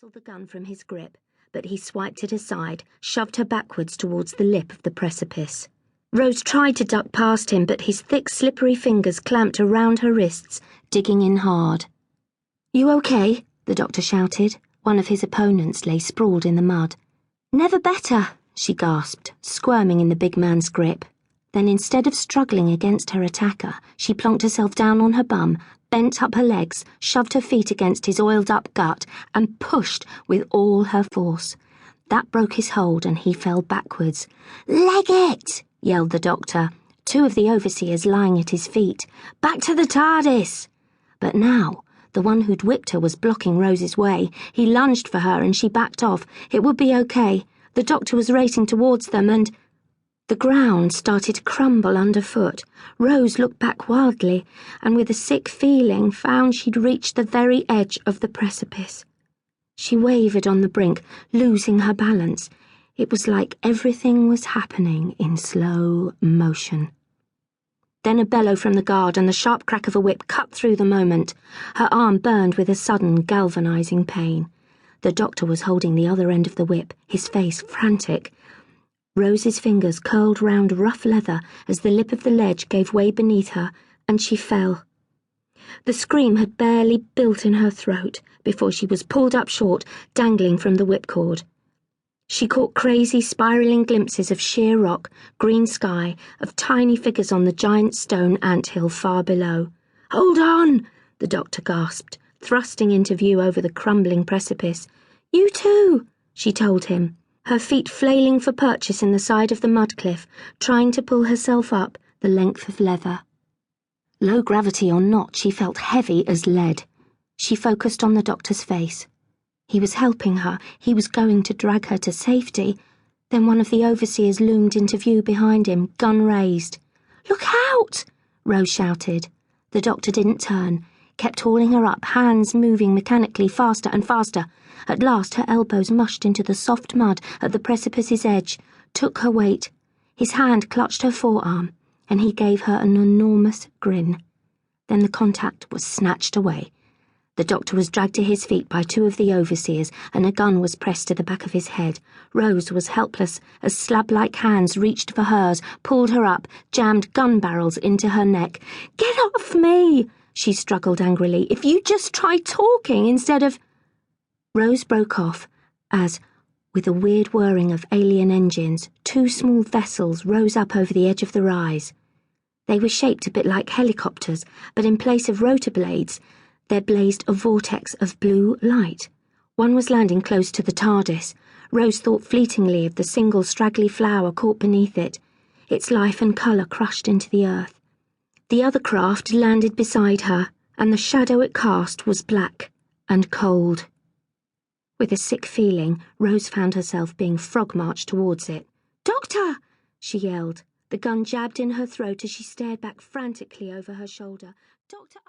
wrestled the gun from his grip, but he swiped it aside, shoved her backwards towards the lip of the precipice. Rose tried to duck past him, but his thick, slippery fingers clamped around her wrists, digging in hard. "You okay?" the doctor shouted. One of his opponents lay sprawled in the mud. "Never better," she gasped, squirming in the big man's grip. Then instead of struggling against her attacker, she plonked herself down on her bum, bent up her legs, shoved her feet against his oiled-up gut, and pushed with all her force. That broke his hold, and he fell backwards. "Leg it!" yelled the doctor, two of the overseers lying at his feet. "Back to the TARDIS!" But now, the one who'd whipped her was blocking Rose's way. He lunged for her, and she backed off. It would be okay. The doctor was racing towards them, and the ground started to crumble underfoot. Rose looked back wildly, and with a sick feeling found she'd reached the very edge of the precipice. She wavered on the brink, losing her balance. It was like everything was happening in slow motion. Then a bellow from the guard and the sharp crack of a whip cut through the moment. Her arm burned with a sudden, galvanizing pain. The doctor was holding the other end of the whip, his face frantic. Rose's fingers curled round rough leather as the lip of the ledge gave way beneath her, and she fell. The scream had barely built in her throat before she was pulled up short, dangling from the whipcord. She caught crazy, spiralling glimpses of sheer rock, green sky, of tiny figures on the giant stone anthill far below. "Hold on!" the doctor gasped, thrusting into view over the crumbling precipice. "You too," she told him, her feet flailing for purchase in the side of the mud cliff, trying to pull herself up the length of leather. Low gravity or not, she felt heavy as lead. She focused on the doctor's face. He was helping her. He was going to drag her to safety. Then one of the overseers loomed into view behind him, gun raised. "Look out!" Rose shouted. The doctor didn't turn, kept hauling her up, hands moving mechanically faster and faster. At last her elbows mushed into the soft mud at the precipice's edge, took her weight. His hand clutched her forearm, and he gave her an enormous grin. Then the contact was snatched away. The doctor was dragged to his feet by two of the overseers, and a gun was pressed to the back of his head. Rose was helpless as slab-like hands reached for hers, pulled her up, jammed gun barrels into her neck. "Get off me!" she struggled angrily. "If you just try talking instead of—" Rose broke off as, with a weird whirring of alien engines, two small vessels rose up over the edge of the rise. They were shaped a bit like helicopters, but in place of rotor blades, there blazed a vortex of blue light. One was landing close to the TARDIS. Rose thought fleetingly of the single straggly flower caught beneath it, its life and colour crushed into the earth. The other craft landed beside her, and the shadow it cast was black and cold. With a sick feeling, Rose found herself being frog-marched towards it. "Doctor!" she yelled. The gun jabbed in her throat as she stared back frantically over her shoulder. "Doctor!"